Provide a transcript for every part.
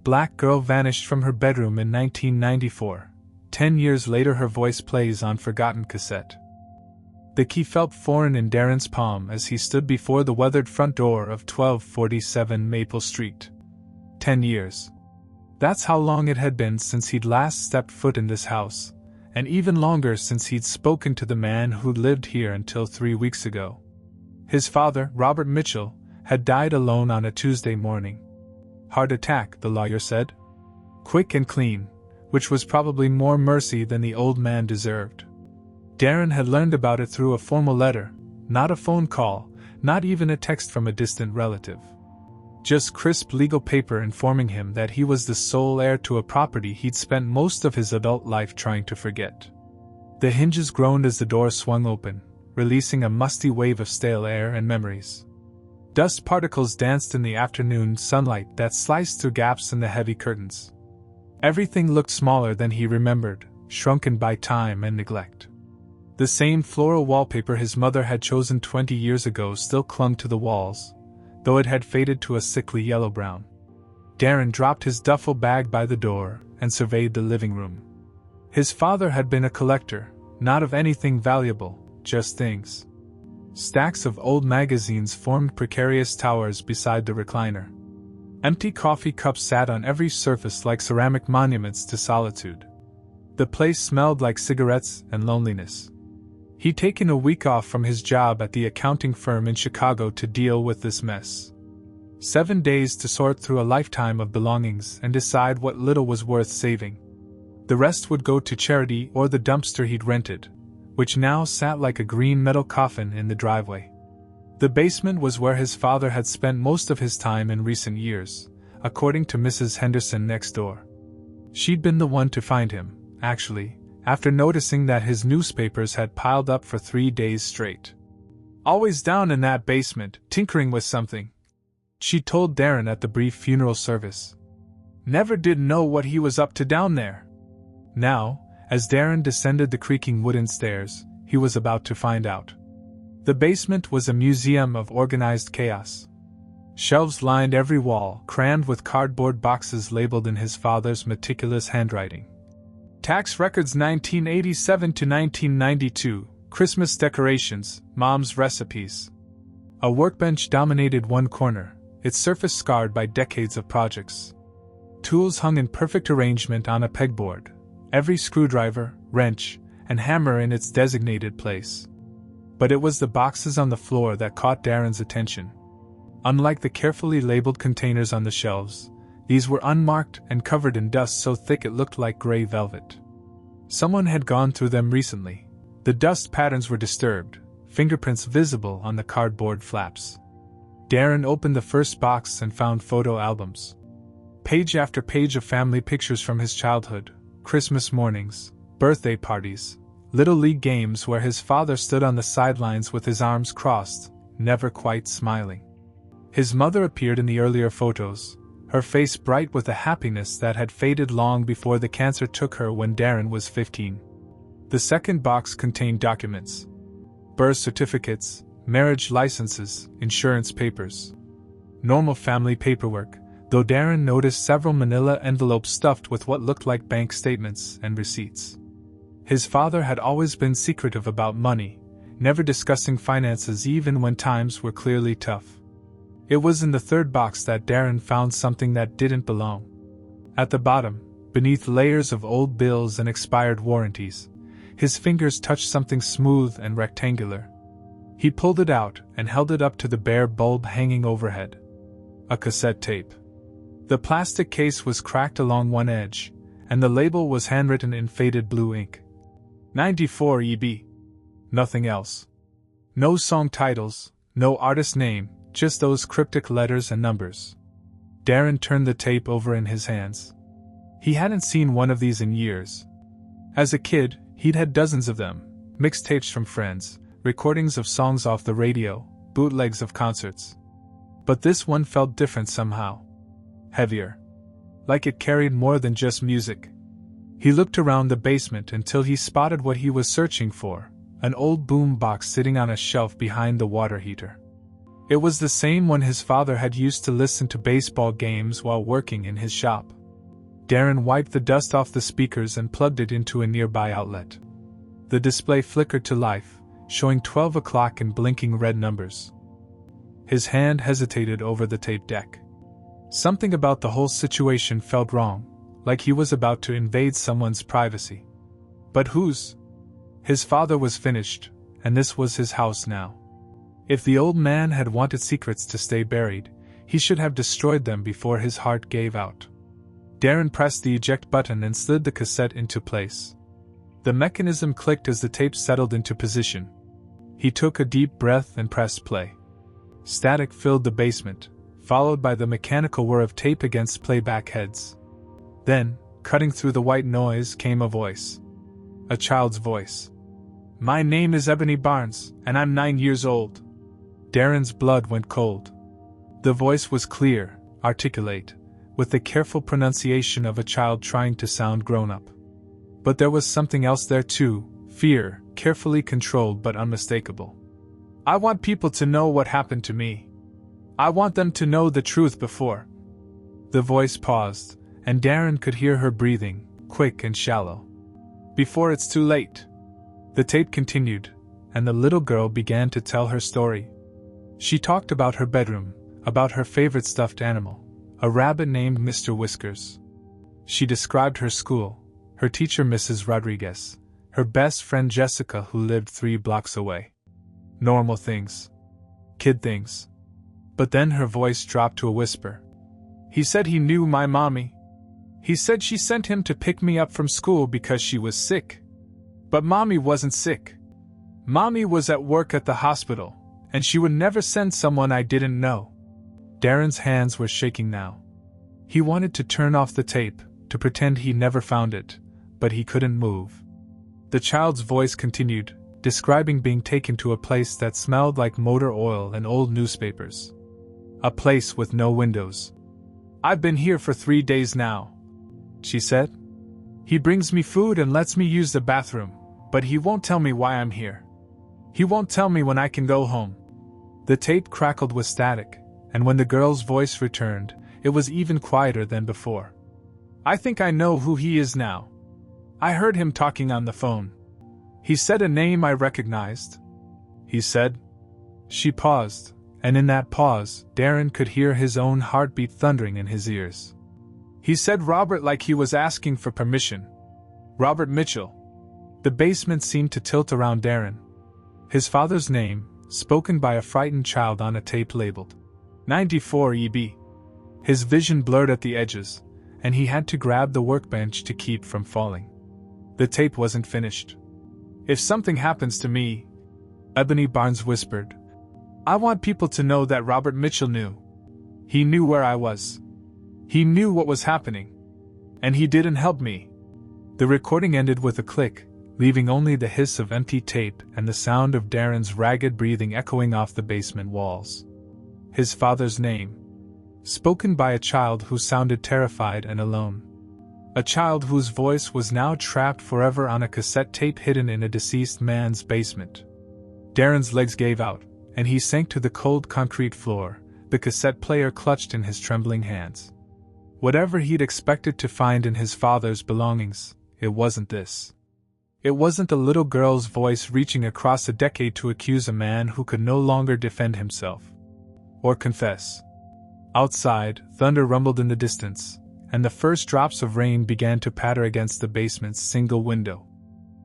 Black girl vanished from her bedroom in 1994. 10 years later her voice plays on forgotten cassette. The key felt foreign in Darren's palm as he stood before the weathered front door of 1247 Maple Street. 10 years. That's how long it had been since he'd last stepped foot in this house, and even longer since he'd spoken to the man who'd lived here until 3 weeks ago. His father, Robert Mitchell, had died alone on a Tuesday morning. Heart attack, the lawyer said. Quick and clean, which was probably more mercy than the old man deserved. Darren had learned about it through a formal letter, not a phone call, not even a text from a distant relative. Just crisp legal paper informing him that he was the sole heir to a property he'd spent most of his adult life trying to forget. The hinges groaned as the door swung open, releasing a musty wave of stale air and memories. Dust particles danced in the afternoon sunlight that sliced through gaps in the heavy curtains. Everything looked smaller than he remembered, shrunken by time and neglect. The same floral wallpaper his mother had chosen 20 years ago still clung to the walls, though it had faded to a sickly yellow-brown. Darren dropped his duffel bag by the door and surveyed the living room. His father had been a collector, not of anything valuable, just things. Stacks of old magazines formed precarious towers beside the recliner. Empty coffee cups sat on every surface like ceramic monuments to solitude. The place smelled like cigarettes and loneliness. He'd taken a week off from his job at the accounting firm in Chicago to deal with this mess. 7 days to sort through a lifetime of belongings and decide what little was worth saving. The rest would go to charity or the dumpster he'd rented, which now sat like a green metal coffin in the driveway. The basement was where his father had spent most of his time in recent years, according to Mrs. Henderson next door. She'd been the one to find him, actually, after noticing that his newspapers had piled up for 3 days straight. Always down in that basement, tinkering with something, she told Darren at the brief funeral service. Never did know what he was up to down there. Now, as Darren descended the creaking wooden stairs, he was about to find out. The basement was a museum of organized chaos. Shelves lined every wall, crammed with cardboard boxes labeled in his father's meticulous handwriting. Tax records 1987 to 1992, Christmas decorations, Mom's recipes. A workbench dominated one corner, its surface scarred by decades of projects. Tools hung in perfect arrangement on a pegboard, every screwdriver, wrench, and hammer in its designated place. But it was the boxes on the floor that caught Darren's attention. Unlike the carefully labeled containers on the shelves, these were unmarked and covered in dust so thick it looked like gray velvet. Someone had gone through them recently. The dust patterns were disturbed, fingerprints visible on the cardboard flaps. Darren opened the first box and found photo albums. Page after page of family pictures from his childhood, Christmas mornings, birthday parties, little league games where his father stood on the sidelines with his arms crossed, never quite smiling. His mother appeared in the earlier photos, her face bright with a happiness that had faded long before the cancer took her when Darren was 15. The second box contained documents. Birth certificates, marriage licenses, insurance papers. Normal family paperwork, though Darren noticed several manila envelopes stuffed with what looked like bank statements and receipts. His father had always been secretive about money, never discussing finances even when times were clearly tough. It was in the third box that Darren found something that didn't belong. At the bottom, beneath layers of old bills and expired warranties, his fingers touched something smooth and rectangular. He pulled it out and held it up to the bare bulb hanging overhead. A cassette tape. The plastic case was cracked along one edge, and the label was handwritten in faded blue ink. 94 EB. Nothing else. No song titles, no artist name, just those cryptic letters and numbers. Darren turned the tape over in his hands. He hadn't seen one of these in years. As a kid, he'd had dozens of them, mixtapes from friends, recordings of songs off the radio, bootlegs of concerts. But this one felt different somehow. Heavier. Like it carried more than just music. He looked around the basement until he spotted what he was searching for, an old boom box sitting on a shelf behind the water heater. It was the same one his father had used to listen to baseball games while working in his shop. Darren wiped the dust off the speakers and plugged it into a nearby outlet. The display flickered to life, showing 12 o'clock in blinking red numbers. His hand hesitated over the tape deck. Something about the whole situation felt wrong, like he was about to invade someone's privacy. But whose? His father was finished, and this was his house now. If the old man had wanted secrets to stay buried, he should have destroyed them before his heart gave out. Darren pressed the eject button and slid the cassette into place. The mechanism clicked as the tape settled into position. He took a deep breath and pressed play. Static filled the basement, followed by the mechanical whir of tape against playback heads. Then, cutting through the white noise, came a voice. A child's voice. "My name is Ebony Barnes, and I'm 9 years old." Darren's blood went cold. The voice was clear, articulate, with the careful pronunciation of a child trying to sound grown-up. But there was something else there too, fear, carefully controlled but unmistakable. "I want people to know what happened to me. I want them to know the truth before." The voice paused, and Darren could hear her breathing, quick and shallow. "Before it's too late." The tape continued, and the little girl began to tell her story. She talked about her bedroom, about her favorite stuffed animal, a rabbit named Mr. Whiskers. She described her school, her teacher Mrs. Rodriguez, her best friend Jessica who lived 3 blocks away. Normal things. Kid things. But then her voice dropped to a whisper. "He said he knew my mommy. He said she sent him to pick me up from school because she was sick. But mommy wasn't sick. Mommy was at work at the hospital, and she would never send someone I didn't know." Darren's hands were shaking now. He wanted to turn off the tape, to pretend he never found it, but he couldn't move. The child's voice continued, describing being taken to a place that smelled like motor oil and old newspapers. A place with no windows. "I've been here for 3 days now," she said. "He brings me food and lets me use the bathroom, but he won't tell me why I'm here. He won't tell me when I can go home." The tape crackled with static, and when the girl's voice returned, it was even quieter than before. "I think I know who he is now. I heard him talking on the phone. He said a name I recognized. He said..." She paused, and in that pause, Darren could hear his own heartbeat thundering in his ears. "He said Robert like he was asking for permission. Robert Mitchell." The basement seemed to tilt around Darren. His father's name, spoken by a frightened child on a tape labeled 94 EB. His vision blurred at the edges, and he had to grab the workbench to keep from falling. The tape wasn't finished. "If something happens to me," Ebony Barnes whispered, "I want people to know that Robert Mitchell knew. He knew where I was. He knew what was happening. And he didn't help me." The recording ended with a click, leaving only the hiss of empty tape and the sound of Darren's ragged breathing echoing off the basement walls. His father's name. Spoken by a child who sounded terrified and alone. A child whose voice was now trapped forever on a cassette tape hidden in a deceased man's basement. Darren's legs gave out, and he sank to the cold concrete floor, the cassette player clutched in his trembling hands. Whatever he'd expected to find in his father's belongings, it wasn't this. It wasn't the little girl's voice reaching across a decade to accuse a man who could no longer defend himself. Or confess. Outside, thunder rumbled in the distance, and the first drops of rain began to patter against the basement's single window.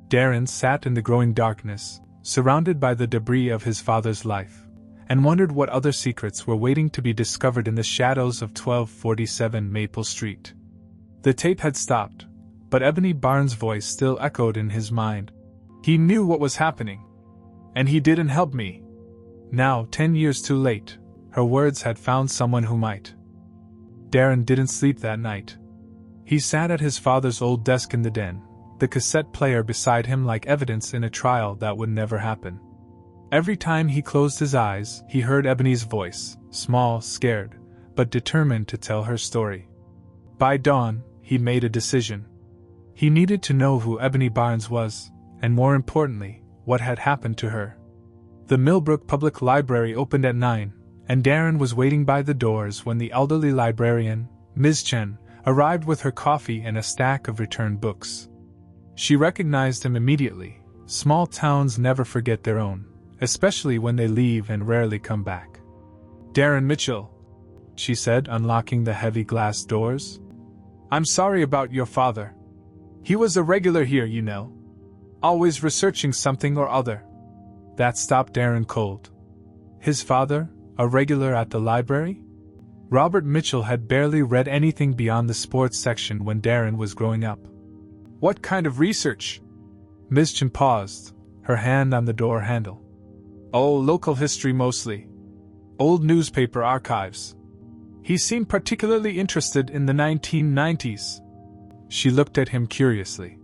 Darren sat in the growing darkness, surrounded by the debris of his father's life, and wondered what other secrets were waiting to be discovered in the shadows of 1247 Maple Street. The tape had stopped, but Ebony Barnes' voice still echoed in his mind. He knew what was happening. And he didn't help me. Now, 10 years too late, her words had found someone who might. Darren didn't sleep that night. He sat at his father's old desk in the den, the cassette player beside him like evidence in a trial that would never happen. Every time he closed his eyes, he heard Ebony's voice, small, scared, but determined to tell her story. By dawn, he made a decision. He needed to know who Ebony Barnes was, and more importantly, what had happened to her. The Millbrook Public Library opened at 9, and Darren was waiting by the doors when the elderly librarian, Ms. Chen, arrived with her coffee and a stack of returned books. She recognized him immediately. Small towns never forget their own, especially when they leave and rarely come back. "Darren Mitchell," she said, unlocking the heavy glass doors. "I'm sorry about your father. He was a regular here, you know. Always researching something or other." That stopped Darren cold. His father, a regular at the library? Robert Mitchell had barely read anything beyond the sports section when Darren was growing up. "What kind of research?" Ms. Chen paused, her hand on the door handle. "Oh, local history mostly. Old newspaper archives. He seemed particularly interested in the 1990s. She looked at him curiously.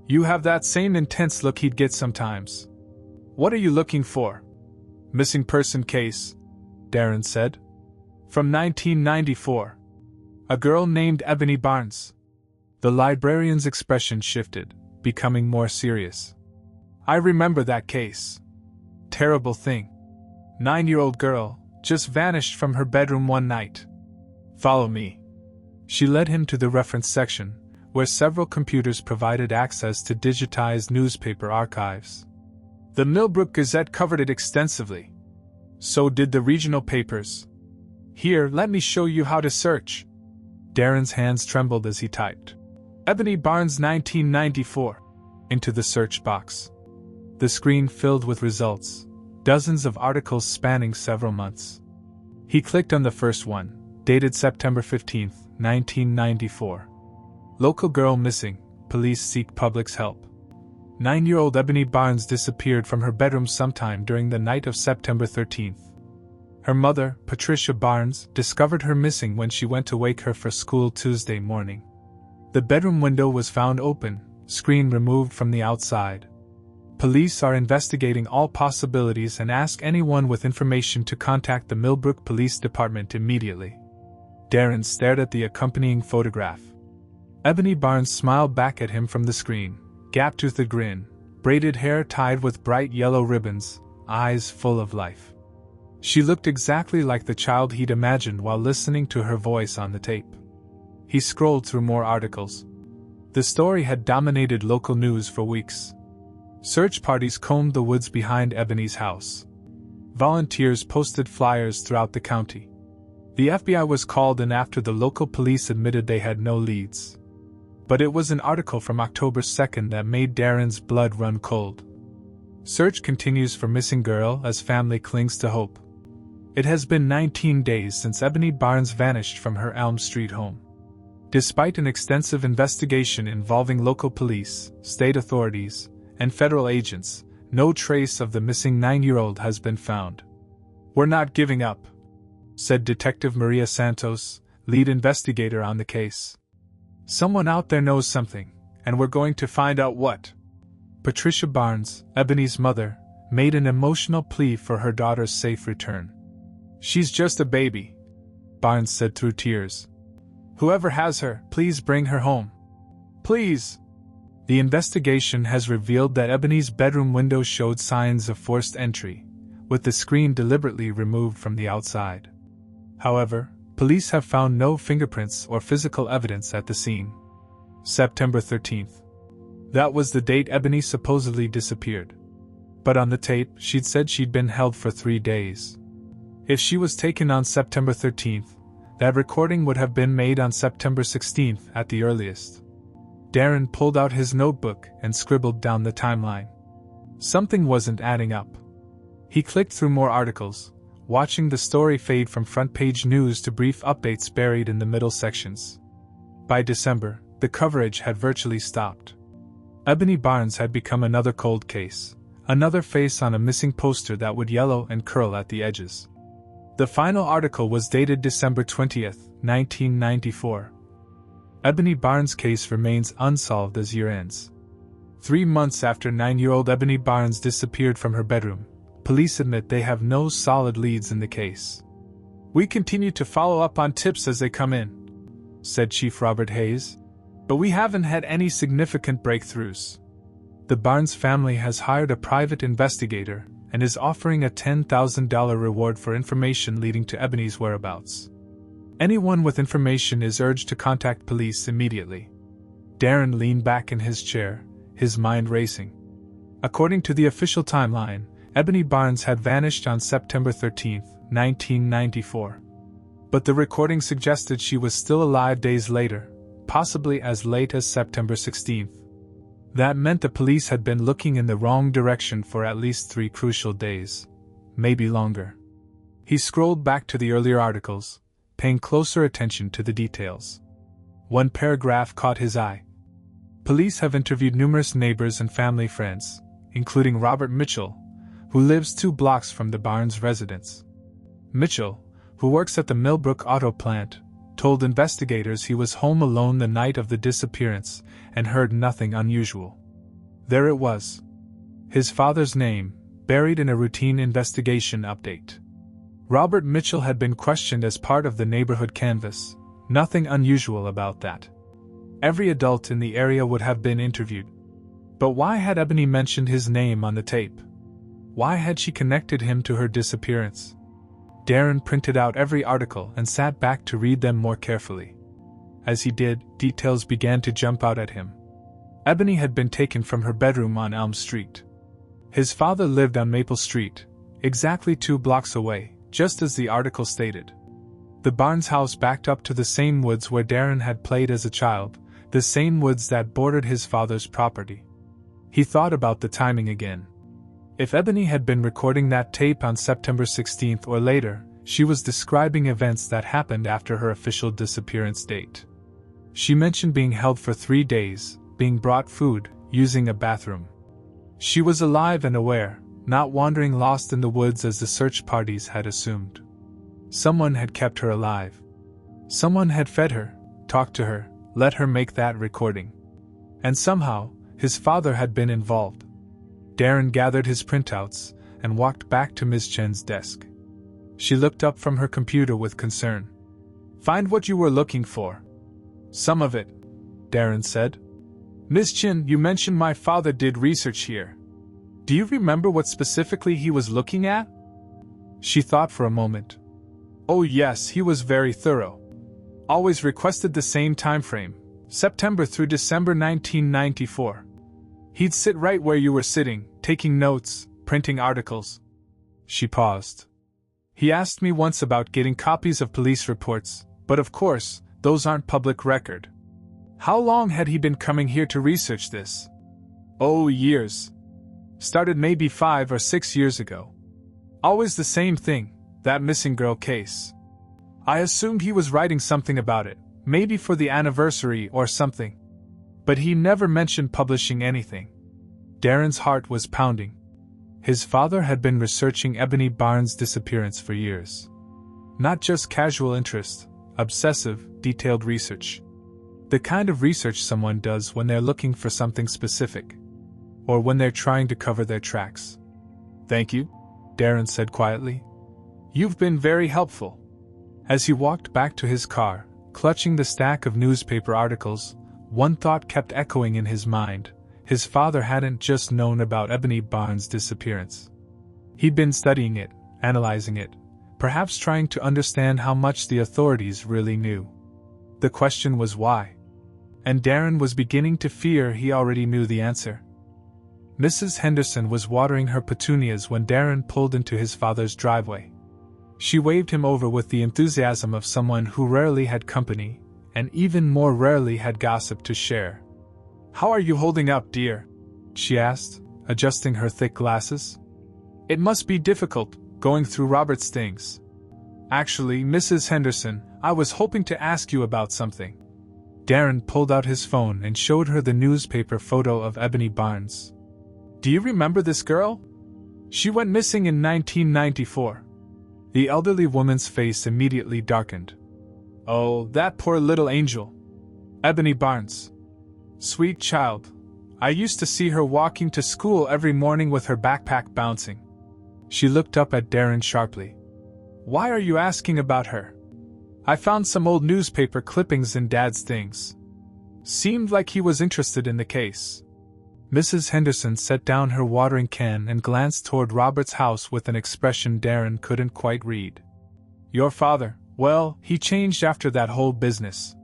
"You have that same intense look he'd get sometimes. What are you looking for?" "Missing person case," Darren said. "From 1994. A girl named Ebony Barnes." The librarian's expression shifted, becoming more serious. "I remember that case. Terrible thing. 9-year-old girl, just vanished from her bedroom one night. Follow me." She led him to the reference section, where several computers provided access to digitized newspaper archives. The Millbrook Gazette covered it extensively. So did the regional papers. "Here, let me show you how to search." Darren's hands trembled as he typed "Ebony Barnes 1994" into the search box. The screen filled with results, dozens of articles spanning several months. He clicked on the first one, dated September 15, 1994. "Local girl missing, police seek public's help." 9-year-old Ebony Barnes disappeared from her bedroom sometime during the night of September 13th. Her mother, Patricia Barnes, discovered her missing when she went to wake her for school Tuesday morning. The bedroom window was found open, screen removed from the outside. Police are investigating all possibilities and ask anyone with information to contact the Millbrook Police Department immediately. Darren stared at the accompanying photograph. Ebony Barnes smiled back at him from the screen, gap-toothed grin, braided hair tied with bright yellow ribbons, eyes full of life. She looked exactly like the child he'd imagined while listening to her voice on the tape. He scrolled through more articles. The story had dominated local news for weeks. Search parties combed the woods behind Ebony's house. Volunteers posted flyers throughout the county. The FBI was called in after the local police admitted they had no leads. But it was an article from October 2nd that made Darren's blood run cold. Search continues for missing girl as family clings to hope. It has been 19 days since Ebony Barnes vanished from her Elm Street home. Despite an extensive investigation involving local police, state authorities, and federal agents, no trace of the missing 9-year-old has been found. "We're not giving up," said Detective Maria Santos, lead investigator on the case. "Someone out there knows something, and we're going to find out what." Patricia Barnes, Ebony's mother, made an emotional plea for her daughter's safe return. "She's just a baby," Barnes said through tears. "Whoever has her, please bring her home. Please." The investigation has revealed that Ebony's bedroom window showed signs of forced entry, with the screen deliberately removed from the outside. However, police have found no fingerprints or physical evidence at the scene. September 13th. That was the date Ebony supposedly disappeared. But on the tape, she'd said she'd been held for 3 days. If she was taken on September 13th, that recording would have been made on September 16th at the earliest. Darren pulled out his notebook and scribbled down the timeline. Something wasn't adding up. He clicked through more articles, watching the story fade from front-page news to brief updates buried in the middle sections. By December, the coverage had virtually stopped. Ebony Barnes had become another cold case, another face on a missing poster that would yellow and curl at the edges. The final article was dated December 20th, 1994. Ebony Barnes' case remains unsolved as year ends. 3 months after 9-year-old Ebony Barnes disappeared from her bedroom, police admit they have no solid leads in the case. "We continue to follow up on tips as they come in," said Chief Robert Hayes, "but we haven't had any significant breakthroughs." The Barnes family has hired a private investigator, and is offering a $10,000 reward for information leading to Ebony's whereabouts. Anyone with information is urged to contact police immediately. Darren leaned back in his chair, his mind racing. According to the official timeline, Ebony Barnes had vanished on September 13, 1994. But the recording suggested she was still alive days later, possibly as late as September 16. That meant the police had been looking in the wrong direction for at least 3 crucial days, maybe longer. He scrolled back to the earlier articles, paying closer attention to the details. One paragraph caught his eye. Police have interviewed numerous neighbors and family friends, including Robert Mitchell, who lives 2 blocks from the Barnes residence. Mitchell, who works at the Millbrook auto plant, told investigators he was home alone the night of the disappearance and heard nothing unusual. There it was. His father's name, buried in a routine investigation update. Robert Mitchell had been questioned as part of the neighborhood canvass. Nothing unusual about that. Every adult in the area would have been interviewed. But why had Ebony mentioned his name on the tape? Why had she connected him to her disappearance? Darren printed out every article and sat back to read them more carefully. As he did, details began to jump out at him. Ebony had been taken from her bedroom on Elm Street. His father lived on Maple Street, exactly 2 blocks away, just as the article stated. The Barnes house backed up to the same woods where Darren had played as a child, the same woods that bordered his father's property. He thought about the timing again. If Ebony had been recording that tape on September 16th or later, she was describing events that happened after her official disappearance date. She mentioned being held for 3 days, being brought food, using a bathroom. She was alive and aware, not wandering lost in the woods as the search parties had assumed. Someone had kept her alive. Someone had fed her, talked to her, let her make that recording. And somehow, his father had been involved. Darren gathered his printouts and walked back to Miss Chen's desk. She looked up from her computer with concern. "Find what you were looking for." "Some of it," Darren said. "Miss Chen, you mentioned my father did research here. Do you remember what specifically he was looking at?" She thought for a moment. "Oh yes, he was very thorough. Always requested the same time frame, September through December 1994. He'd sit right where you were sitting, taking notes, printing articles." She paused. "He asked me once about getting copies of police reports, but of course, those aren't public record." "How long had he been coming here to research this?" "Oh, years. Started maybe 5 or 6 years ago. Always the same thing, that missing girl case. I assumed he was writing something about it, maybe for the anniversary or something. But he never mentioned publishing anything." Darren's heart was pounding. His father had been researching Ebony Barnes' disappearance for years. Not just casual interest, obsessive, detailed research. The kind of research someone does when they're looking for something specific. Or when they're trying to cover their tracks. "Thank you," Darren said quietly. "You've been very helpful." As he walked back to his car, clutching the stack of newspaper articles, one thought kept echoing in his mind. His father hadn't just known about Ebony Barnes' disappearance. He'd been studying it, analyzing it, perhaps trying to understand how much the authorities really knew. The question was why. And Darren was beginning to fear he already knew the answer. Mrs. Henderson was watering her petunias when Darren pulled into his father's driveway. She waved him over with the enthusiasm of someone who rarely had company, and even more rarely had gossip to share. "How are you holding up, dear?" she asked, adjusting her thick glasses. "It must be difficult, going through Robert's things." "Actually, Mrs. Henderson, I was hoping to ask you about something." Darren pulled out his phone and showed her the newspaper photo of Ebony Barnes. "Do you remember this girl? She went missing in 1994. The elderly woman's face immediately darkened. "Oh, that poor little angel. Ebony Barnes. Sweet child. I used to see her walking to school every morning with her backpack bouncing." She looked up at Darren sharply. "Why are you asking about her?" "I found some old newspaper clippings in Dad's things. Seemed like he was interested in the case." Mrs. Henderson set down her watering can and glanced toward Robert's house with an expression Darren couldn't quite read. Your father, well, he changed after that whole business.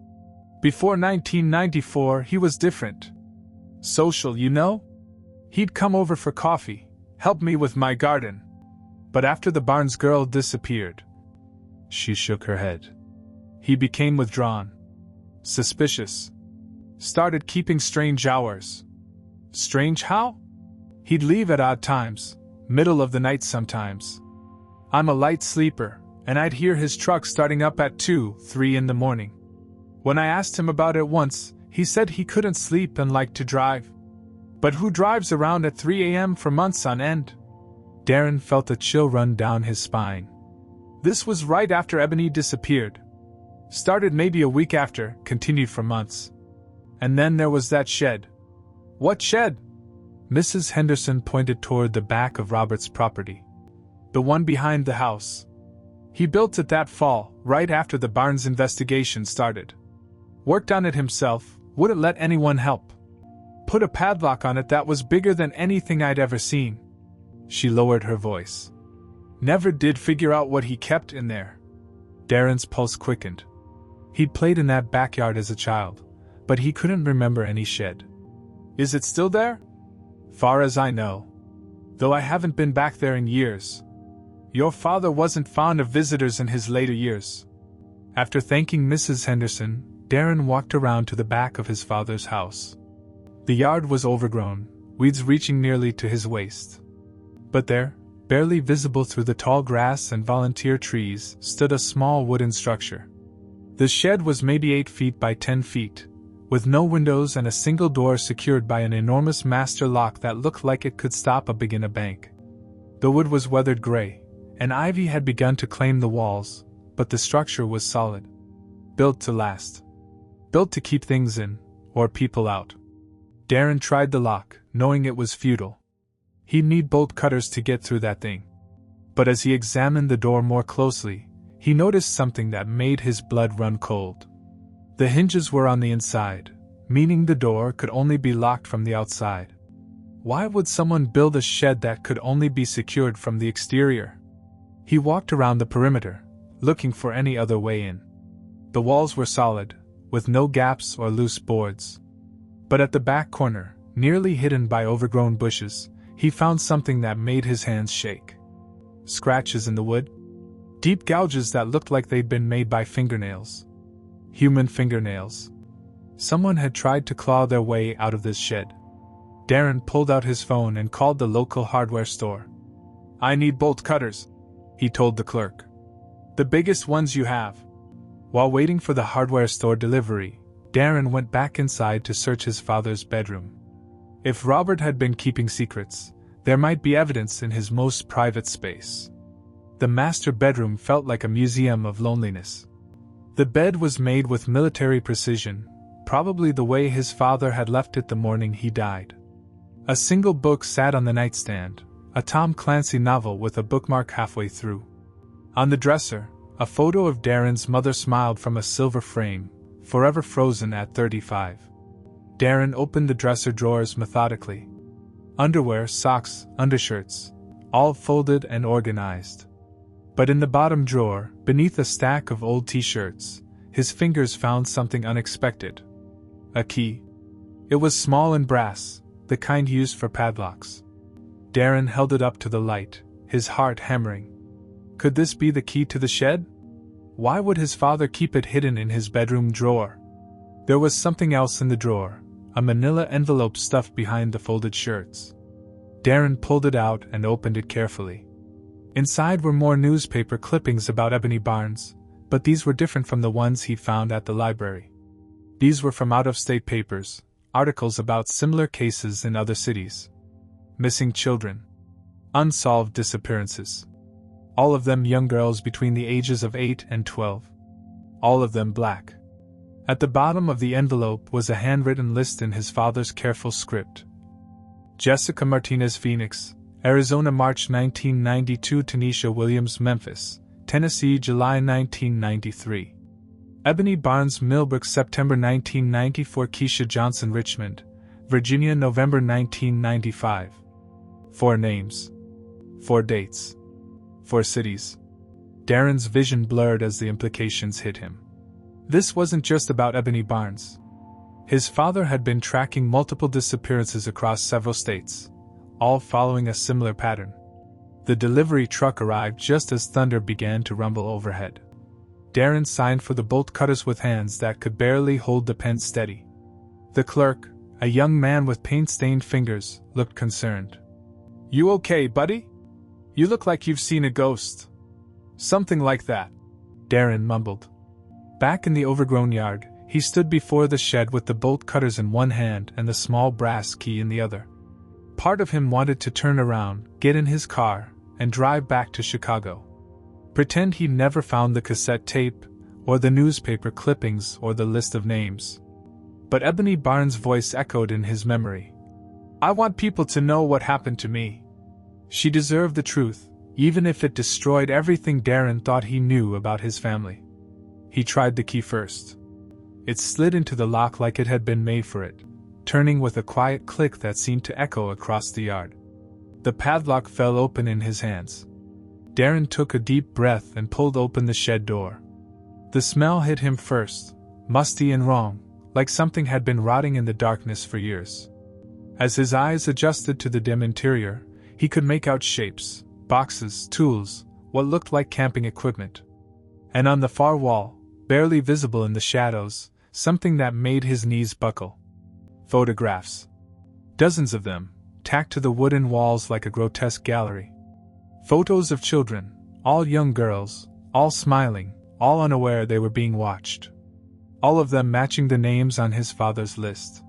Before 1994, he was different. Social, you know? He'd come over for coffee, help me with my garden. But after the Barnes girl disappeared, she shook her head. He became withdrawn. Suspicious. Started keeping strange hours. Strange how? He'd leave at odd times, middle of the night sometimes. I'm a light sleeper, and I'd hear his truck starting up at 2, 3 in the morning. When I asked him about it once, he said he couldn't sleep and liked to drive. But who drives around at 3 a.m. for months on end? Darren felt a chill run down his spine. This was right after Ebony disappeared. Started maybe a week after, continued for months. And then there was that shed. What shed? Mrs. Henderson pointed toward the back of Robert's property. The one behind the house. He built it that fall, right after the Barnes investigation started. Worked on it himself, wouldn't let anyone help. Put a padlock on it that was bigger than anything I'd ever seen. She lowered her voice. Never did figure out what he kept in there. Darren's pulse quickened. He'd played in that backyard as a child, but he couldn't remember any shed. Is it still there? Far as I know. Though I haven't been back there in years. Your father wasn't fond of visitors in his later years. After thanking Mrs. Henderson, Darren walked around to the back of his father's house. The yard was overgrown, weeds reaching nearly to his waist. But there, barely visible through the tall grass and volunteer trees, stood a small wooden structure. The shed was maybe 8 feet by 10 feet, with no windows and a single door secured by an enormous master lock that looked like it could stop a big in a bank. The wood was weathered gray, and ivy had begun to claim the walls, but the structure was solid. Built to last. Built to keep things in, or people out. Darren tried the lock, knowing it was futile. He'd need bolt cutters to get through that thing. But as he examined the door more closely, he noticed something that made his blood run cold. The hinges were on the inside, meaning the door could only be locked from the outside. Why would someone build a shed that could only be secured from the exterior? He walked around the perimeter, looking for any other way in. The walls were solid, with no gaps or loose boards. But at the back corner, nearly hidden by overgrown bushes, he found something that made his hands shake. Scratches in the wood. Deep gouges that looked like they'd been made by fingernails. Human fingernails. Someone had tried to claw their way out of this shed. Darren pulled out his phone and called the local hardware store. I need bolt cutters, he told the clerk. The biggest ones you have. While waiting for the hardware store delivery, Darren went back inside to search his father's bedroom. If Robert had been keeping secrets, there might be evidence in his most private space. The master bedroom felt like a museum of loneliness. The bed was made with military precision, probably the way his father had left it the morning he died. A single book sat on the nightstand, a Tom Clancy novel with a bookmark halfway through. On the dresser, a photo of Darren's mother smiled from a silver frame, forever frozen at 35. Darren opened the dresser drawers methodically. Underwear, socks, undershirts, all folded and organized. But in the bottom drawer, beneath a stack of old t-shirts, his fingers found something unexpected. A key. It was small and brass, the kind used for padlocks. Darren held it up to the light, his heart hammering. Could this be the key to the shed? Why would his father keep it hidden in his bedroom drawer? There was something else in the drawer, a manila envelope stuffed behind the folded shirts. Darren pulled it out and opened it carefully. Inside were more newspaper clippings about Ebony Barnes, but these were different from the ones he found at the library. These were from out-of-state papers, articles about similar cases in other cities. Missing children. Unsolved disappearances. All of them young girls between the ages of 8 and 12. All of them black. At the bottom of the envelope was a handwritten list in his father's careful script. Jessica Martinez, Phoenix, Arizona, March 1992. Tanisha Williams, Memphis, Tennessee, July 1993. Ebony Barnes, Millbrook, September 1994. Keisha Johnson, Richmond, Virginia, November 1995. 4 names. 4 dates. 4 cities. Darren's vision blurred as the implications hit him. This wasn't just about Ebony Barnes. His father had been tracking multiple disappearances across several states, all following a similar pattern. The delivery truck arrived just as thunder began to rumble overhead. Darren signed for the bolt cutters with hands that could barely hold the pen steady. The clerk, a young man with paint-stained fingers, looked concerned. "You okay, buddy? You look like you've seen a ghost." "Something like that," Darren mumbled. Back in the overgrown yard, he stood before the shed with the bolt cutters in one hand and the small brass key in the other. Part of him wanted to turn around, get in his car, and drive back to Chicago. Pretend he'd never found the cassette tape, or the newspaper clippings, or the list of names. But Ebony Barnes' voice echoed in his memory. "I want people to know what happened to me." She deserved the truth, even if it destroyed everything Darren thought he knew about his family. He tried the key first. It slid into the lock like it had been made for it, turning with a quiet click that seemed to echo across the yard. The padlock fell open in his hands. Darren took a deep breath and pulled open the shed door. The smell hit him first, musty and wrong, like something had been rotting in the darkness for years. As his eyes adjusted to the dim interior, he could make out shapes, boxes, tools, what looked like camping equipment. And on the far wall, barely visible in the shadows, something that made his knees buckle. Photographs. Dozens of them, tacked to the wooden walls like a grotesque gallery. Photos of children, all young girls, all smiling, all unaware they were being watched. All of them matching the names on his father's list.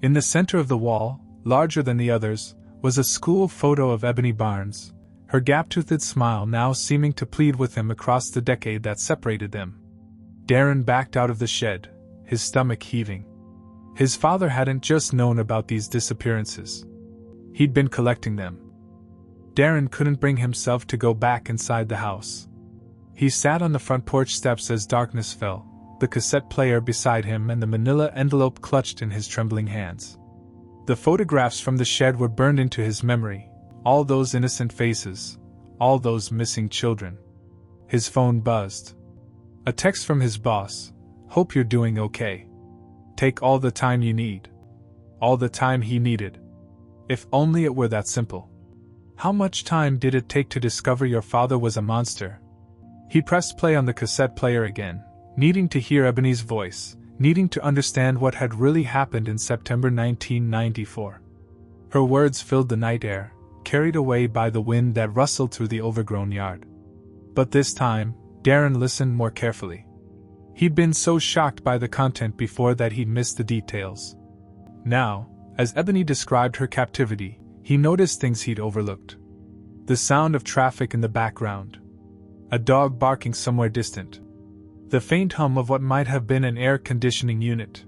In the center of the wall, larger than the others, was a school photo of Ebony Barnes, her gap-toothed smile now seeming to plead with him across the decade that separated them. Darren backed out of the shed, his stomach heaving. His father hadn't just known about these disappearances. He'd been collecting them. Darren couldn't bring himself to go back inside the house. He sat on the front porch steps as darkness fell, the cassette player beside him and the manila envelope clutched in his trembling hands. The photographs from the shed were burned into his memory, all those innocent faces, all those missing children. His phone buzzed. A text from his boss. "Hope you're doing okay. Take all the time you need." All the time he needed. If only it were that simple. How much time did it take to discover your father was a monster? He pressed play on the cassette player again, needing to hear Ebony's voice, needing to understand what had really happened in September 1994. Her words filled the night air, carried away by the wind that rustled through the overgrown yard. But this time, Darren listened more carefully. He'd been so shocked by the content before that he'd missed the details. Now, as Ebony described her captivity, he noticed things he'd overlooked. The sound of traffic in the background. A dog barking somewhere distant. The faint hum of what might have been an air conditioning unit.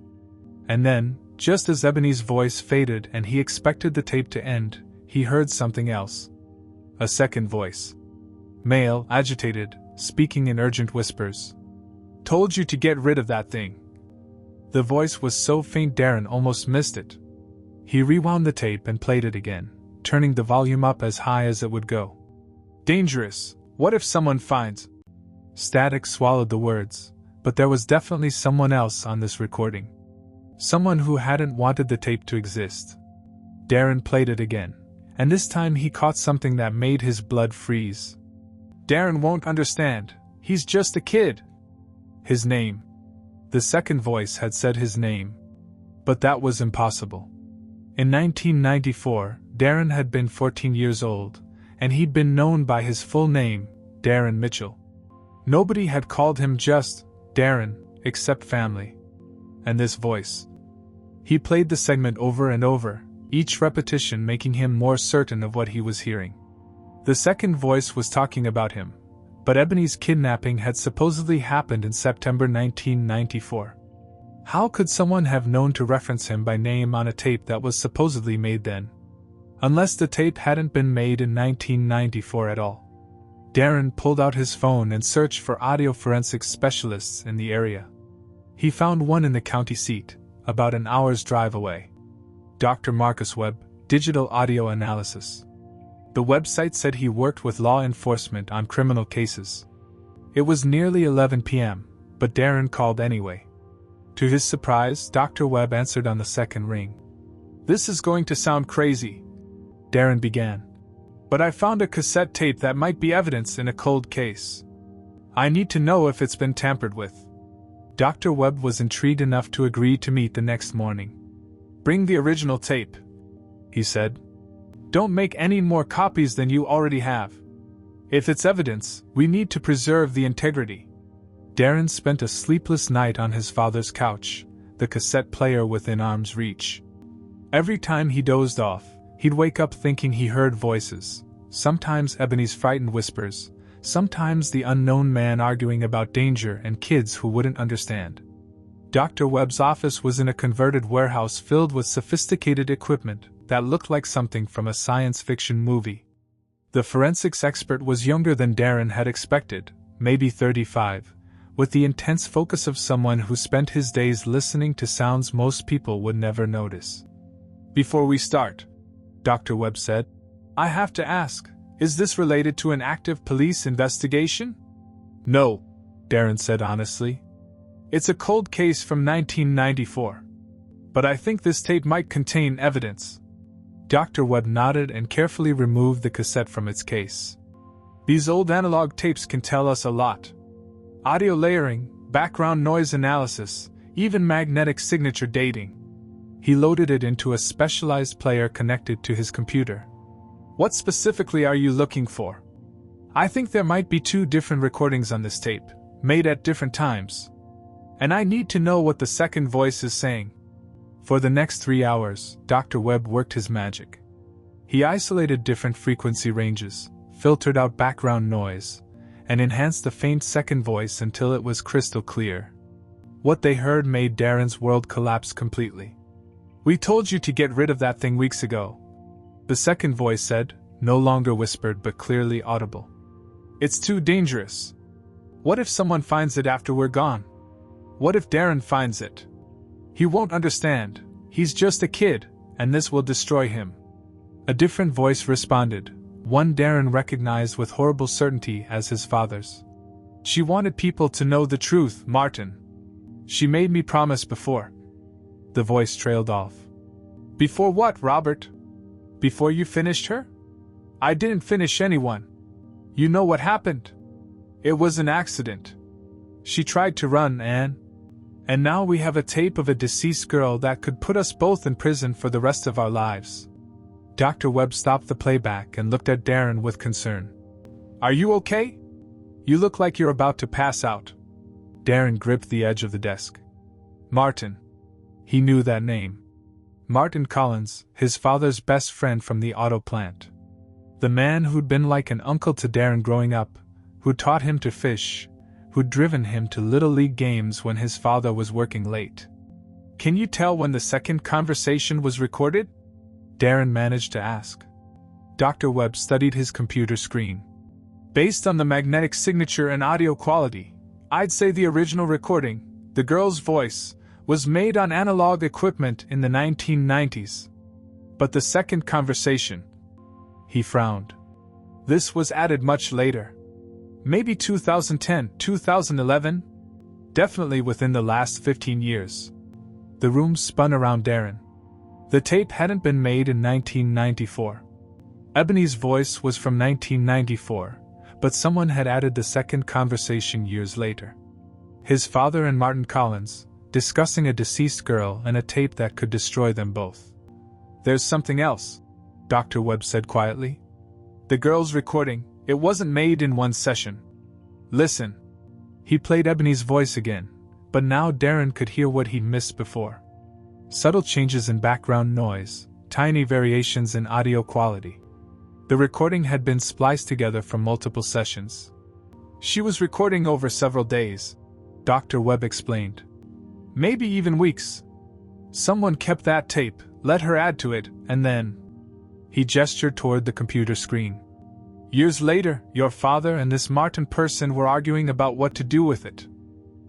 And then, just as Ebony's voice faded and he expected the tape to end, he heard something else. A second voice. Male, agitated, speaking in urgent whispers. "Told you to get rid of that thing." The voice was so faint Darren almost missed it. He rewound the tape and played it again, turning the volume up as high as it would go. "Dangerous. What if someone finds..." Static swallowed the words, but there was definitely someone else on this recording. Someone who hadn't wanted the tape to exist. Darren played it again, and this time he caught something that made his blood freeze. "Darren won't understand. He's just a kid." His name. The second voice had said his name. But that was impossible. In 1994, Darren had been 14 years old, and he'd been known by his full name, Darren Mitchell. Nobody had called him just Darren, except family. And this voice. He played the segment over and over, each repetition making him more certain of what he was hearing. The second voice was talking about him, but Ebony's kidnapping had supposedly happened in September 1994. How could someone have known to reference him by name on a tape that was supposedly made then? Unless the tape hadn't been made in 1994 at all. Darren pulled out his phone and searched for audio forensics specialists in the area. He found one in the county seat, about an hour's drive away. Dr. Marcus Webb, Digital Audio Analysis. The website said he worked with law enforcement on criminal cases. It was nearly 11 p.m., but Darren called anyway. To his surprise, Dr. Webb answered on the second ring. "This is going to sound crazy," Darren began. "But I found a cassette tape that might be evidence in a cold case. I need to know if it's been tampered with." Dr. Webb was intrigued enough to agree to meet the next morning. "Bring the original tape," he said. "Don't make any more copies than you already have. If it's evidence, we need to preserve the integrity." Darren spent a sleepless night on his father's couch, the cassette player within arm's reach. Every time he dozed off, he'd wake up thinking he heard voices, sometimes Ebony's frightened whispers, sometimes the unknown man arguing about danger and kids who wouldn't understand. Dr. Webb's office was in a converted warehouse filled with sophisticated equipment that looked like something from a science fiction movie. The forensics expert was younger than Darren had expected, maybe 35, with the intense focus of someone who spent his days listening to sounds most people would never notice. "Before we start," Dr. Webb said, "I have to ask, is this related to an active police investigation?" "No," Darren said honestly. "It's a cold case from 1994. But I think this tape might contain evidence." Dr. Webb nodded and carefully removed the cassette from its case. "These old analog tapes can tell us a lot. Audio layering, background noise analysis, even magnetic signature dating." He loaded it into a specialized player connected to his computer. "What specifically are you looking for?" "I think there might be 2 different recordings on this tape, made at different times. And I need to know what the second voice is saying." For the next 3 hours, Dr. Webb worked his magic. He isolated different frequency ranges, filtered out background noise, and enhanced the faint second voice until it was crystal clear. What they heard made Darren's world collapse completely. "We told you to get rid of that thing weeks ago," the second voice said, no longer whispered but clearly audible. "It's too dangerous. What if someone finds it after we're gone? What if Darren finds it? He won't understand. He's just a kid, and this will destroy him." A different voice responded, one Darren recognized with horrible certainty as his father's. "She wanted people to know the truth, Martin. She made me promise before." The voice trailed off. "Before what, Robert? Before you finished her?" "I didn't finish anyone. You know what happened? It was an accident. She tried to run and now we have a tape of a deceased girl that could put us both in prison for the rest of our lives." Dr. Webb stopped the playback and looked at Darren with concern. "Are you okay? You look like you're about to pass out." Darren gripped the edge of the desk. "Martin." He knew that name. Martin Collins, his father's best friend from the auto plant. The man who'd been like an uncle to Darren growing up, who taught him to fish, who'd driven him to Little League games when his father was working late. "Can you tell when the second conversation was recorded?" Darren managed to ask. Dr. Webb studied his computer screen. "Based on the magnetic signature and audio quality, I'd say the original recording, the girl's voice, was made on analog equipment in the 1990s. But the second conversation..." He frowned. "This was added much later. Maybe 2010, 2011? Definitely within the last 15 years. The room spun around Darren. The tape hadn't been made in 1994. Ebony's voice was from 1994, but someone had added the second conversation years later. His father and Martin Collins, discussing a deceased girl and a tape that could destroy them both. "There's something else," Dr. Webb said quietly. "The girl's recording, it wasn't made in one session. Listen." He played Ebony's voice again, but now Darren could hear what he'd missed before. Subtle changes in background noise, tiny variations in audio quality. The recording had been spliced together from multiple sessions. "She was recording over several days," Dr. Webb explained. "Maybe even weeks. Someone kept that tape, let her add to it, and then..." He gestured toward the computer screen. "Years later, your father and this Martin person were arguing about what to do with it."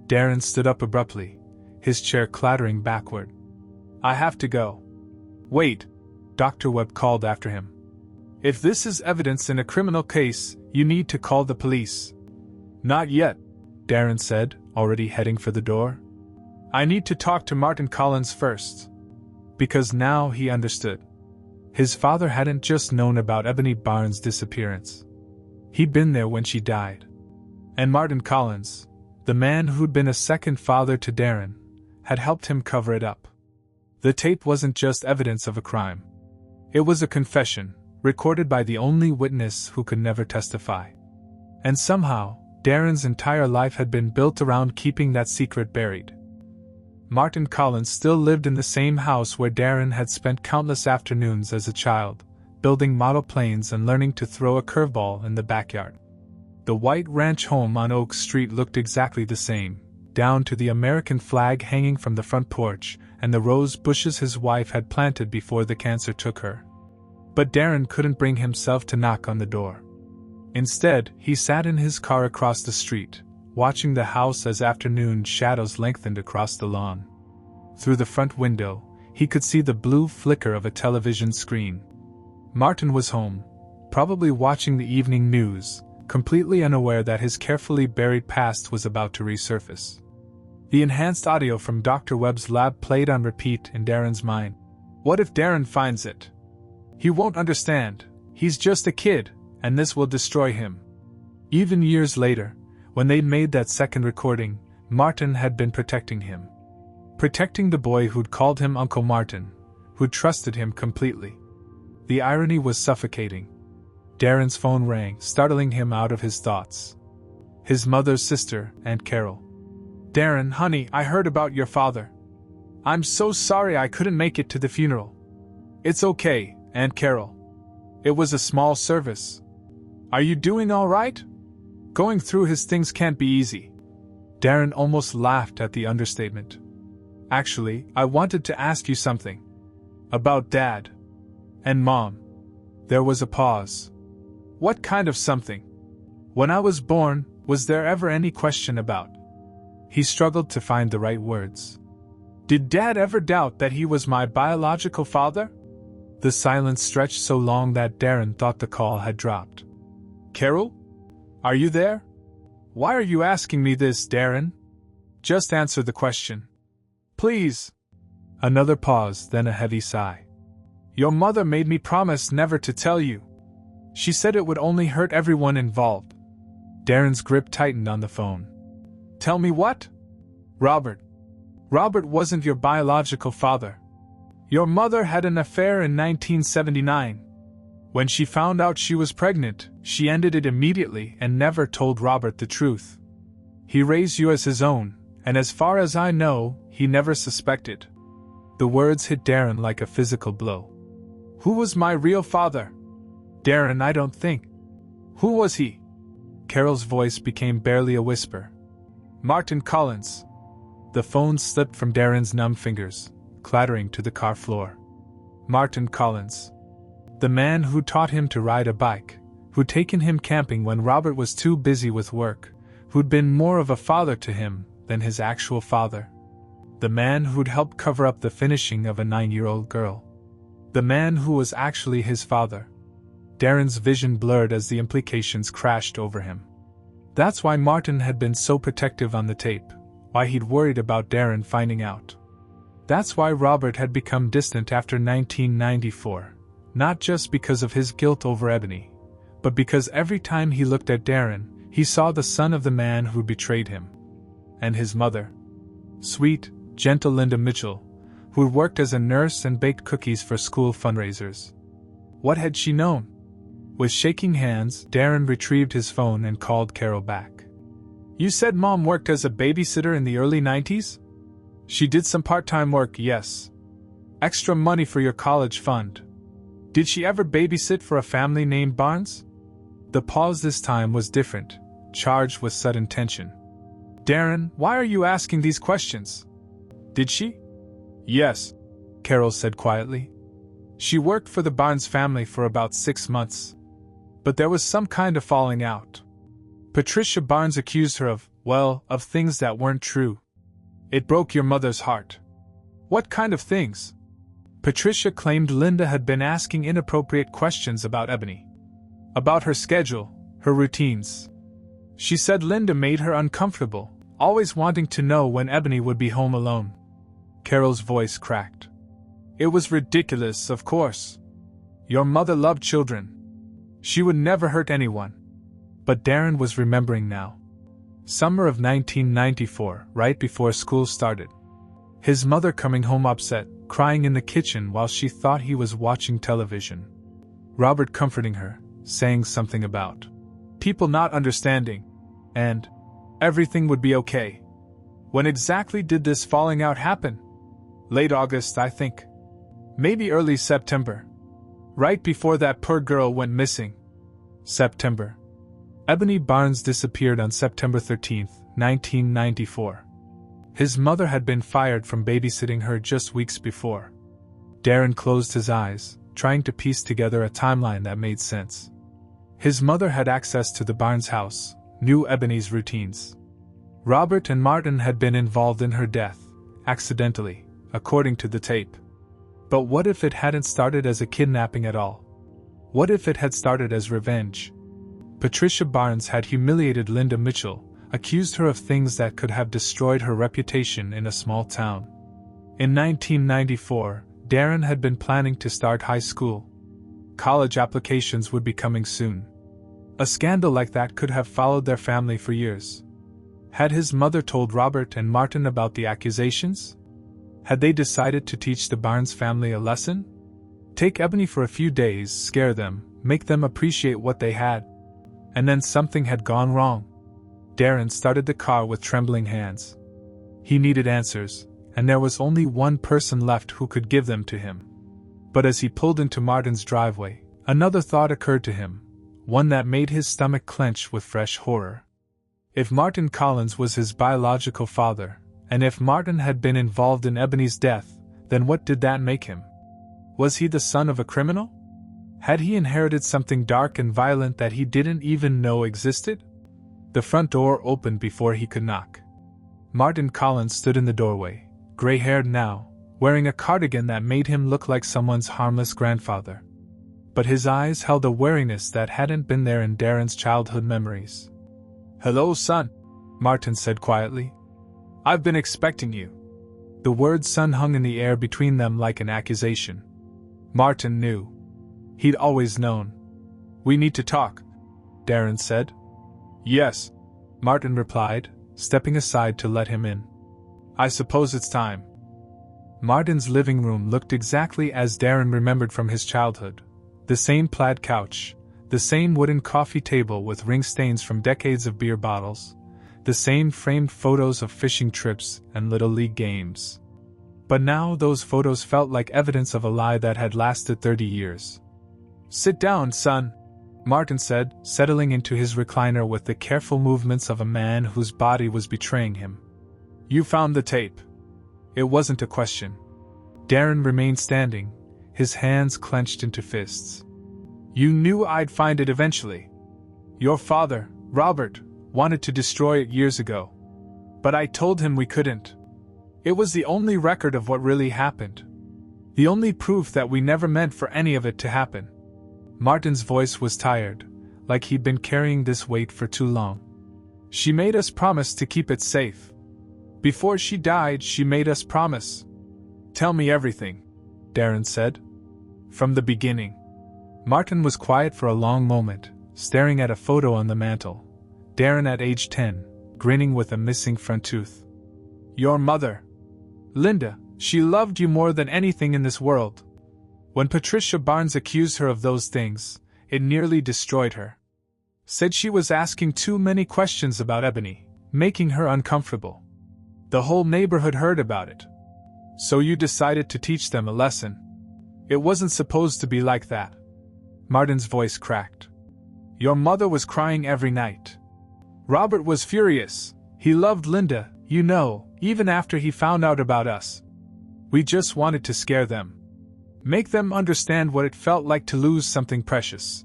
Darren stood up abruptly, his chair clattering backward. "I have to go." Wait, Dr. Webb called after him. If this is evidence in a criminal case, you need to call the police. Not yet, Darren said, already heading for the door. I need to talk to Martin Collins first. Because now he understood. His father hadn't just known about Ebony Barnes' disappearance. He'd been there when she died. And Martin Collins, the man who'd been a second father to Darren, had helped him cover it up. The tape wasn't just evidence of a crime. It was a confession, recorded by the only witness who could never testify. And somehow, Darren's entire life had been built around keeping that secret buried. Martin Collins still lived in the same house where Darren had spent countless afternoons as a child, building model planes and learning to throw a curveball in the backyard. The white ranch home on Oak Street looked exactly the same, down to the American flag hanging from the front porch and the rose bushes his wife had planted before the cancer took her. But Darren couldn't bring himself to knock on the door. Instead, he sat in his car across the street, watching the house as afternoon shadows lengthened across the lawn. Through the front window, he could see the blue flicker of a television screen. Martin was home, probably watching the evening news, completely unaware that his carefully buried past was about to resurface. The enhanced audio from Dr. Webb's lab played on repeat in Darren's mind. What if Darren finds it? He won't understand. He's just a kid, and this will destroy him. Even years later, when they'd made that second recording, Martin had been protecting him. Protecting the boy who'd called him Uncle Martin, who'd trusted him completely. The irony was suffocating. Darren's phone rang, startling him out of his thoughts. His mother's sister, Aunt Carol. Darren, honey, I heard about your father. I'm so sorry I couldn't make it to the funeral. It's okay, Aunt Carol. It was a small service. Are you doing all right? Going through his things can't be easy. Darren almost laughed at the understatement. Actually, I wanted to ask you something. About Dad. And Mom. There was a pause. What kind of something? When I was born, was there ever any question about? He struggled to find the right words. Did Dad ever doubt that he was my biological father? The silence stretched so long that Darren thought the call had dropped. Carol? Are you there? Why are you asking me this, Darren? Just answer the question. Please. Another pause, then a heavy sigh. Your mother made me promise never to tell you. She said it would only hurt everyone involved. Darren's grip tightened on the phone. Tell me what? Robert. Robert wasn't your biological father. Your mother had an affair in 1979. When she found out she was pregnant, she ended it immediately and never told Robert the truth. He raised you as his own, and as far as I know, he never suspected. The words hit Darren like a physical blow. Who was my real father? Darren, I don't think. Who was he? Carol's voice became barely a whisper. Martin Collins. The phone slipped from Darren's numb fingers, clattering to the car floor. Martin Collins. The man who taught him to ride a bike, who'd taken him camping when Robert was too busy with work, who'd been more of a father to him than his actual father. The man who'd helped cover up the finishing of a 9-year-old girl. The man who was actually his father. Darren's vision blurred as the implications crashed over him. That's why Martin had been so protective on the tape, why he'd worried about Darren finding out. That's why Robert had become distant after 1994, not just because of his guilt over Ebony, but because every time he looked at Darren, he saw the son of the man who betrayed him. And his mother. Sweet, gentle Linda Mitchell, who'd worked as a nurse and baked cookies for school fundraisers. What had she known? With shaking hands, Darren retrieved his phone and called Carol back. You said Mom worked as a babysitter in the early 90s? She did some part-time work, yes. Extra money for your college fund. Did she ever babysit for a family named Barnes? The pause this time was different, charged with sudden tension. Darren, why are you asking these questions? Did she? Yes, Carol said quietly. She worked for the Barnes family for about 6 months. But there was some kind of falling out. Patricia Barnes accused her of things that weren't true. It broke your mother's heart. What kind of things? Patricia claimed Linda had been asking inappropriate questions about Ebony. About her schedule, her routines. She said Linda made her uncomfortable, always wanting to know when Ebony would be home alone. Carol's voice cracked. It was ridiculous, of course. Your mother loved children. She would never hurt anyone. But Darren was remembering now. Summer of 1994, right before school started. His mother coming home upset, crying in the kitchen while she thought he was watching television. Robert comforting her, saying something about people not understanding, and everything would be okay. When exactly did this falling out happen? Late August, I think. Maybe early September. Right before that poor girl went missing. September. Ebony Barnes disappeared on September 13, 1994. His mother had been fired from babysitting her just weeks before. Darren closed his eyes, trying to piece together a timeline that made sense. His mother had access to the Barnes house, knew Ebony's routines. Robert and Martin had been involved in her death, accidentally, according to the tape. But what if it hadn't started as a kidnapping at all? What if it had started as revenge? Patricia Barnes had humiliated Linda Mitchell, accused her of things that could have destroyed her reputation in a small town. In 1994, Darren had been planning to start high school. College applications would be coming soon. A scandal like that could have followed their family for years. Had his mother told Robert and Martin about the accusations? Had they decided to teach the Barnes family a lesson? Take Ebony for a few days, scare them, make them appreciate what they had. And then something had gone wrong. Darren started the car with trembling hands. He needed answers, and there was only one person left who could give them to him. But as he pulled into Martin's driveway, another thought occurred to him, one that made his stomach clench with fresh horror. If Martin Collins was his biological father, and if Martin had been involved in Ebony's death, then what did that make him? Was he the son of a criminal? Had he inherited something dark and violent that he didn't even know existed? The front door opened before he could knock. Martin Collins stood in the doorway, gray-haired now, wearing a cardigan that made him look like someone's harmless grandfather. But his eyes held a wariness that hadn't been there in Darren's childhood memories. "Hello, son," Martin said quietly. "I've been expecting you." The word son hung in the air between them like an accusation. Martin knew. He'd always known. "We need to talk," Darren said. "Yes," Martin replied, stepping aside to let him in. "I suppose it's time." Martin's living room looked exactly as Darren remembered from his childhood. The same plaid couch, the same wooden coffee table with ring stains from decades of beer bottles, the same framed photos of fishing trips and Little League games. But now those photos felt like evidence of a lie that had lasted 30 years. "Sit down, son," Martin said, settling into his recliner with the careful movements of a man whose body was betraying him. "You found the tape." It wasn't a question. Darren remained standing, his hands clenched into fists. "You knew I'd find it eventually. Your father, Robert, wanted to destroy it years ago. But I told him we couldn't. It was the only record of what really happened. The only proof that we never meant for any of it to happen." Martin's voice was tired, like he'd been carrying this weight for too long. "She made us promise to keep it safe. Before she died, she made us promise." "Tell me everything," Darren said. "From the beginning." Martin was quiet for a long moment, staring at a photo on the mantel. Darren at age 10, grinning with a missing front tooth. "Your mother, Linda, she loved you more than anything in this world. When Patricia Barnes accused her of those things, it nearly destroyed her. Said she was asking too many questions about Ebony, making her uncomfortable. The whole neighborhood heard about it. So you decided to teach them a lesson. It wasn't supposed to be like that." Martin's voice cracked. "Your mother was crying every night. Robert was furious. He loved Linda, you know, even after he found out about us. We just wanted to scare them. Make them understand what it felt like to lose something precious."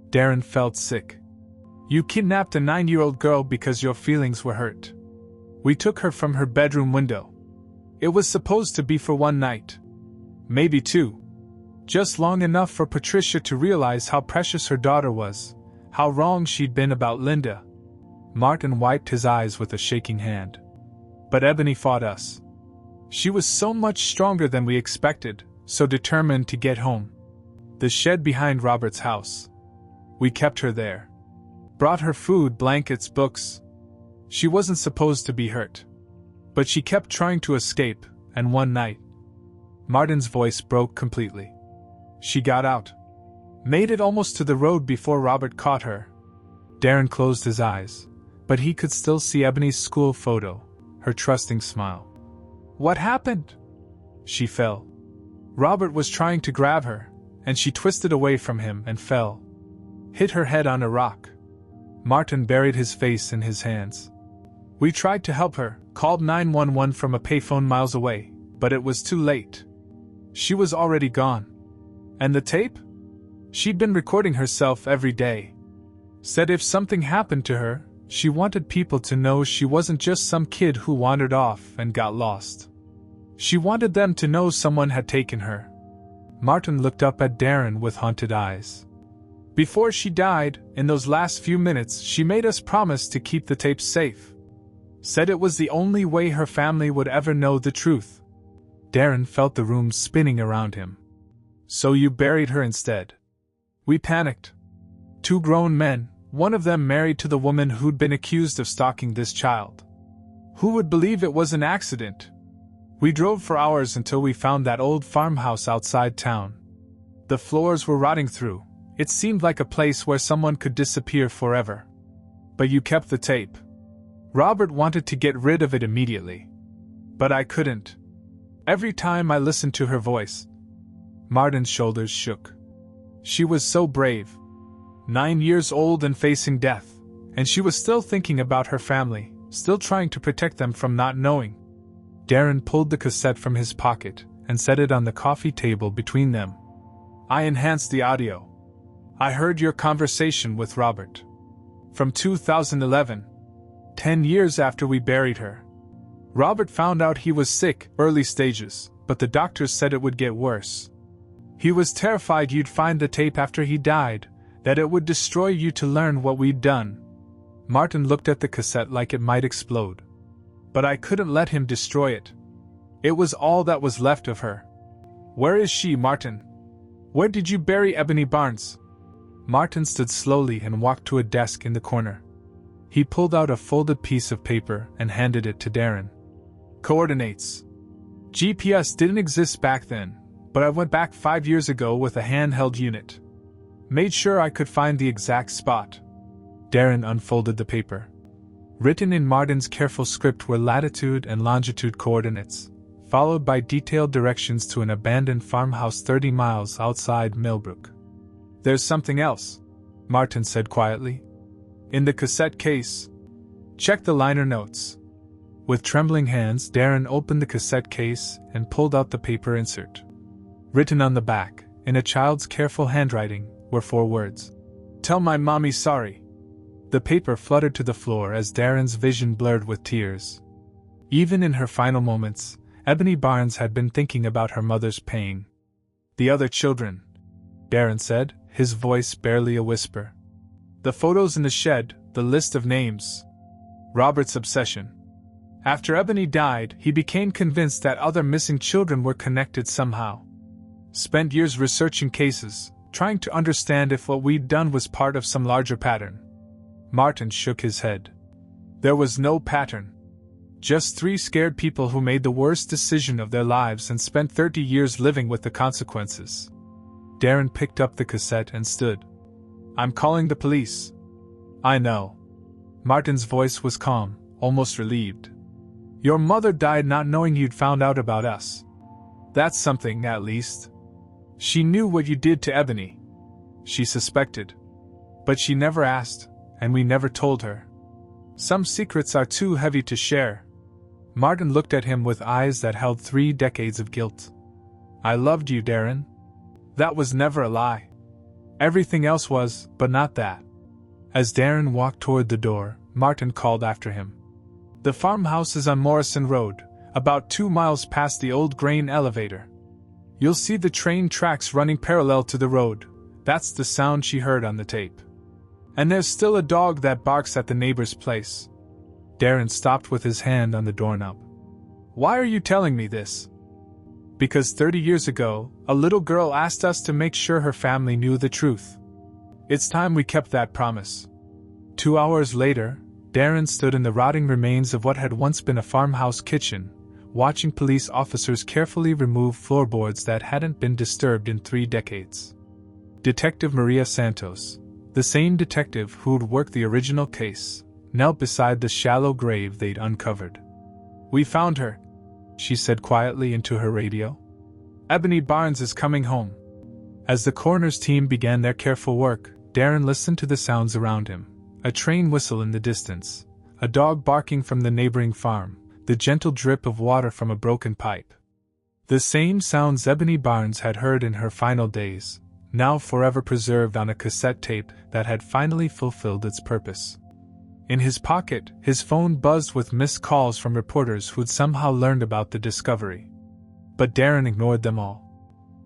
Darren felt sick. "You kidnapped a 9-year-old girl because your feelings were hurt. We took her from her bedroom window. It was supposed to be for one night." Maybe 2. Just long enough for Patricia to realize how precious her daughter was, how wrong she'd been about Linda. Martin wiped his eyes with a shaking hand. But Ebony fought us. She was so much stronger than we expected, so determined to get home. The shed behind Robert's house. We kept her there. Brought her food, blankets, books. She wasn't supposed to be hurt. But she kept trying to escape, and one night, Martin's voice broke completely. She got out. Made it almost to the road before Robert caught her. Darren closed his eyes, but he could still see Ebony's school photo, her trusting smile. What happened? She fell. Robert was trying to grab her, and she twisted away from him and fell. Hit her head on a rock. Martin buried his face in his hands. We tried to help her, called 911 from a payphone miles away, but it was too late. She was already gone. And the tape? She'd been recording herself every day. Said if something happened to her, she wanted people to know she wasn't just some kid who wandered off and got lost. She wanted them to know someone had taken her. Martin looked up at Darren with haunted eyes. Before she died, in those last few minutes, she made us promise to keep the tapes safe. Said it was the only way her family would ever know the truth. Darren felt the room spinning around him. So you buried her instead. We panicked. 2 grown men, one of them married to the woman who'd been accused of stalking this child. Who would believe it was an accident? We drove for hours until we found that old farmhouse outside town. The floors were rotting through. It seemed like a place where someone could disappear forever. But you kept the tape. Robert wanted to get rid of it immediately. But I couldn't. Every time I listened to her voice, Martin's shoulders shook. She was so brave. 9 years old and facing death, and she was still thinking about her family, still trying to protect them from not knowing. Darren pulled the cassette from his pocket and set it on the coffee table between them. I enhanced the audio. I heard your conversation with Robert. From 2011, 10 years after we buried her. Robert found out he was sick, early stages, but the doctors said it would get worse. He was terrified you'd find the tape after he died, that it would destroy you to learn what we'd done. Martin looked at the cassette like it might explode. But I couldn't let him destroy it. It was all that was left of her. Where is she, Martin? Where did you bury Ebony Barnes? Martin stood slowly and walked to a desk in the corner. He pulled out a folded piece of paper and handed it to Darren. Coordinates. GPS didn't exist back then, but I went back 5 years ago with a handheld unit. Made sure I could find the exact spot. Darren unfolded the paper. Written in Martin's careful script were latitude and longitude coordinates, followed by detailed directions to an abandoned farmhouse 30 miles outside Millbrook. There's something else, Martin said quietly. In the cassette case. Check the liner notes. With trembling hands, Darren opened the cassette case and pulled out the paper insert. Written on the back, in a child's careful handwriting, were 4 words. Tell my mommy sorry. The paper fluttered to the floor as Darren's vision blurred with tears. Even in her final moments, Ebony Barnes had been thinking about her mother's pain. The other children, Darren said, his voice barely a whisper. The photos in the shed, the list of names. Robert's obsession. After Ebony died, he became convinced that other missing children were connected somehow. Spent years researching cases, trying to understand if what we'd done was part of some larger pattern. Martin shook his head. There was no pattern. Just 3 scared people who made the worst decision of their lives and spent 30 years living with the consequences. Darren picked up the cassette and stood. I'm calling the police. I know. Martin's voice was calm, almost relieved. Your mother died not knowing you'd found out about us. That's something, at least. She knew what you did to Ebony. She suspected. But she never asked. And we never told her. Some secrets are too heavy to share. Martin looked at him with eyes that held 3 decades of guilt. I loved you, Darren. That was never a lie. Everything else was, but not that. As Darren walked toward the door, Martin called after him. The farmhouse is on Morrison Road, about 2 miles past the old grain elevator. You'll see the train tracks running parallel to the road. That's the sound she heard on the tape. And there's still a dog that barks at the neighbor's place. Darren stopped with his hand on the doorknob. Why are you telling me this? Because 30 years ago, a little girl asked us to make sure her family knew the truth. It's time we kept that promise. 2 hours later, Darren stood in the rotting remains of what had once been a farmhouse kitchen, watching police officers carefully remove floorboards that hadn't been disturbed in 3 decades. Detective Maria Santos, the same detective who'd worked the original case, knelt beside the shallow grave they'd uncovered. We found her, she said quietly into her radio. Ebony Barnes is coming home. As the coroner's team began their careful work, Darren listened to the sounds around him. A train whistle in the distance, a dog barking from the neighboring farm, the gentle drip of water from a broken pipe. The same sounds Ebony Barnes had heard in her final days, now forever preserved on a cassette tape that had finally fulfilled its purpose. In his pocket, his phone buzzed with missed calls from reporters who'd somehow learned about the discovery. But Darren ignored them all.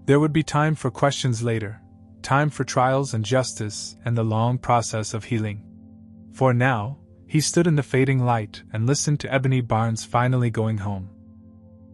There would be time for questions later, time for trials and justice and the long process of healing. For now, he stood in the fading light and listened to Ebony Barnes finally going home.